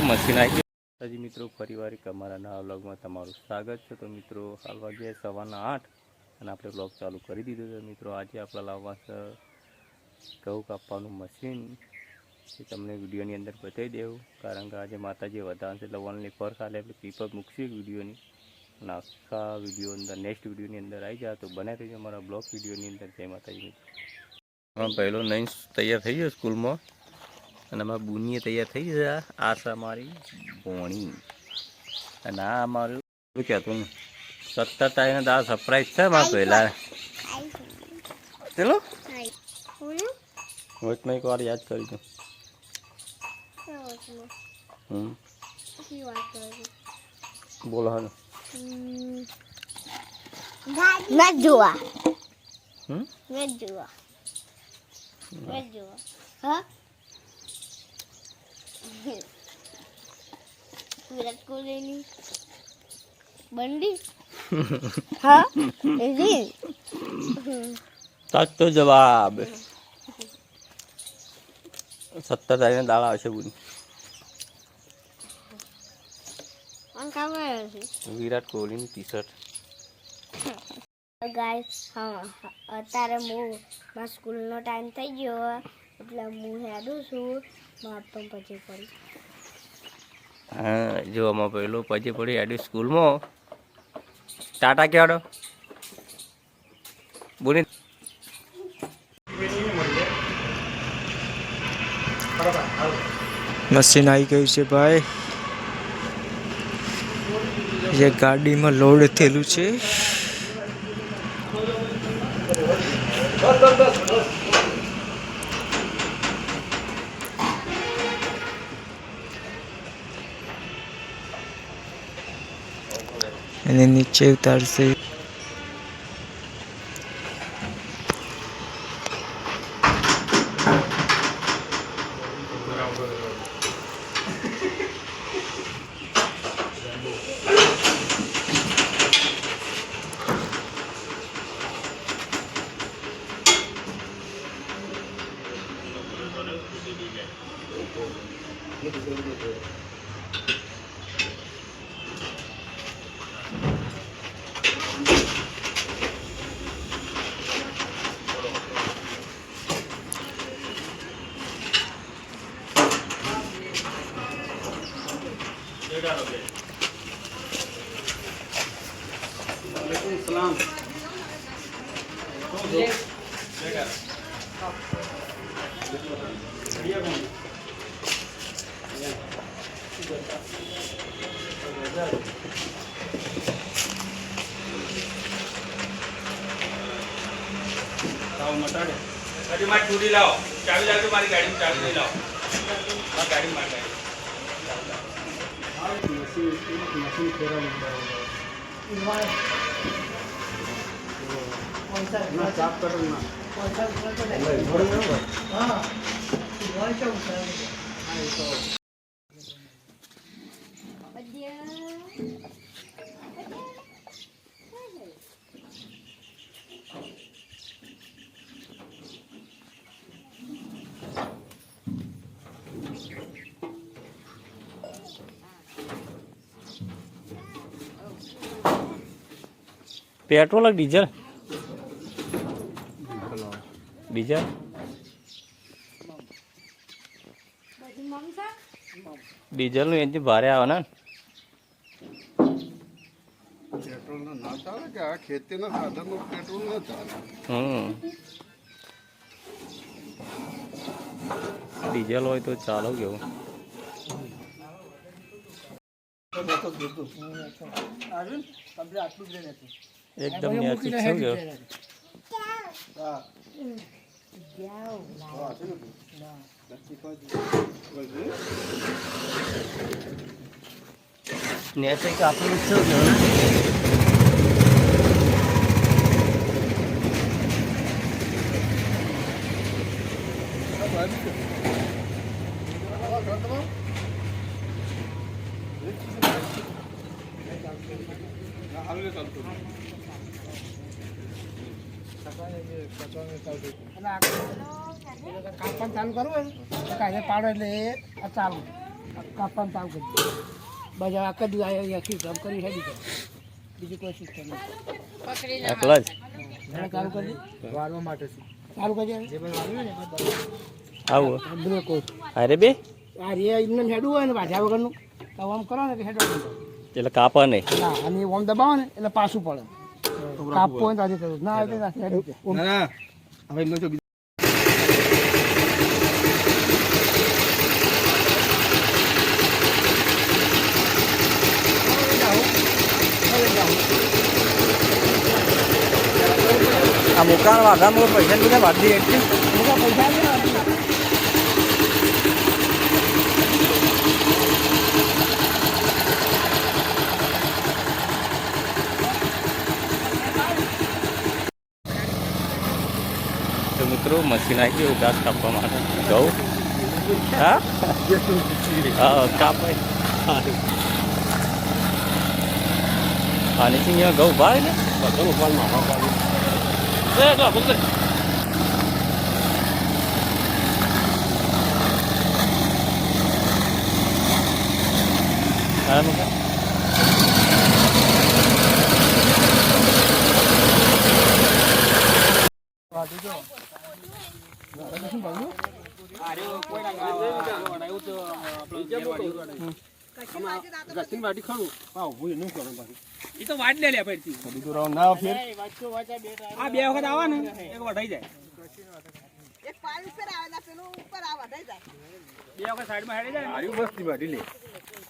Machine આવી ગયું હજી મિત્રો ફરીવાર અમારા નવા વ્લોગમાં તમારું સ્વાગત છે। તો મિત્રો હાલ વાગ્યા સવારના 8 અને આપણે વ્લોગ ચાલુ કરી દીધો છે। મિત્રો આજે આપણે લાવવા છે ઘઉં કાપવાનું મશીન, એ તમને વિડીયોની અંદર બતાવી દેવું, કારણ કે આજે માતાજી વધારે છે એટલે ઓનલી પર ખાલી આપણે પીપર મૂકશું વિડીયોની અને આખા વિડીયો અંદર નેક્સ્ટ વિડીયોની અંદર આવી જાય તો બને રહીજો અમારા બ્લોગ વિડીયોની અંદર। જય માતાજી। પહેલો નહીં તૈયાર થઈ ગયો સ્કૂલમાં અને અમારા બુનીએ તૈયાર થઈ ગયા। આ છે અમારી ભોણી અને આ અમારું શું કહેતું 17 તારીખને આ સરપ્રાઈઝ છે મારા પહેલા ચલો વચમાં એક વાર યાદ કરી દઉં। બોલો હા विराट कोहली बंडी हाँ तक तो जवाब 17 તારીખે દાળ આવશે બુની। વિરાટ કોહલીની ટી શર્ટ ગાઈસ। હા અત્યારે હું મારા સ્કૂલનો ટાઈમ થઈ ગયો એટલે હું હેડું છું પણ પછી પડી। હા જો આમાં પહેલું પછી પડી હેડું સ્કૂલમાં ટાટા કહેવાડો બોલી मशीन आई गई है भाई, ये गाड़ी में लोड थेलू है। नीचे उतार से अरे मैं छुरी लाओ चाबी लाओ तुम्हारी गाड़ी में चाबी नहीं लाओ मैं गाड़ी में मशीन फेरा ना चाप कर ना हां पेट्रोल डीजल डीजल डीजल નું એન્જિન ભારે આવે ને પેટ્રોલ ના ચાલે કે આ ખેતીના સાધનો પેટ્રોલ ના ચાલે। ડીઝલ હોય તો ચાલો કેવું एकदम न्याची छो गयो न्याचे का आपन छो गयो કાપણ ચાલુ કરવું કાંઈ પાડો એટલે એ ચાલુ કાપવાનું ચાલુ કરી દે. બસ આ કદી આખી કામ કરી હેડી જાય. બીજું કોઈ સિસ્ટમ નથી. એકલા જ હવે ચાલુ કરી દે. વાળવા માટે ચાલુ કરી દે. આવું બ્રેકો અરે બે આ રે એમને હેડવું હોય ને વાઢ્યા વગરનું તો આમ કરો ને કે હેડવા માંડો. એટલે કાપા નહીં ના અને ઓમ દબાવો ને એટલે પાછું પડે. કાપવું હોય ને તો આજે કરવું. ના આવે તો ના હેડી જાય. ઓમ. હવે એમને તો આ મુકાણ વાઘામાં પૈસા બધા વાધી એકથી મોટા પૈસા છે ને આપી. તો મિત્રો મશીન આવી ગયું ઘાસ કાપવા માટે ઘઉં હા હા કાપાય આની સિંહ ઘઉં ભાઈ ને એ તો વાટ લે લે પછી ના ફેર આ બે વખત આવા ને એક વઢાઈ જાય એક પાણી ઉપર આવે ને પેલું ઉપર આવે વઢાઈ જાય. બે વખત સાઈડમાં હેડી જાય ને. આયુ બસ ની વાડી લે